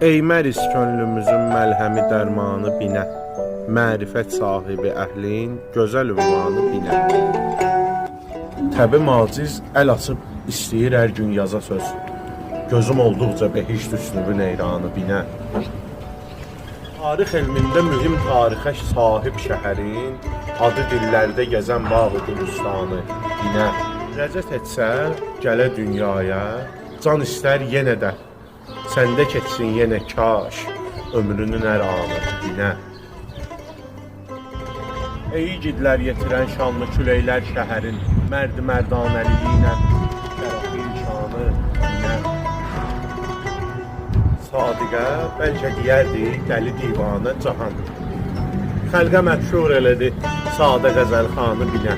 Eyməriz könlümüzün məlhəmi dərmanı binə, mərifət sahibi əhlin gözəl ünvanı binə. Təbi maciz əl açıb istəyir hər gün yaza söz, gözüm olduqca behişt üslubun eyranı binə. Tarix elmində mühüm tarixə sahib şəhərin, adı dillərdə gəzən bağı gülüstanı binə. Rəcət etsə gələ dünyaya, can istər yenə də, səndə keçsin yenə kaş, ömrünün hər anı binə. Ey igidlər yetirən şanlı küləklər şəhərin, mərd-i mərdanəliyinə, şərəfi şanı binə. Sadiqə bəlkə deyərdi dəli divanə cahan, xəlqə məşhur elədi sadə qəzəlxanı binə.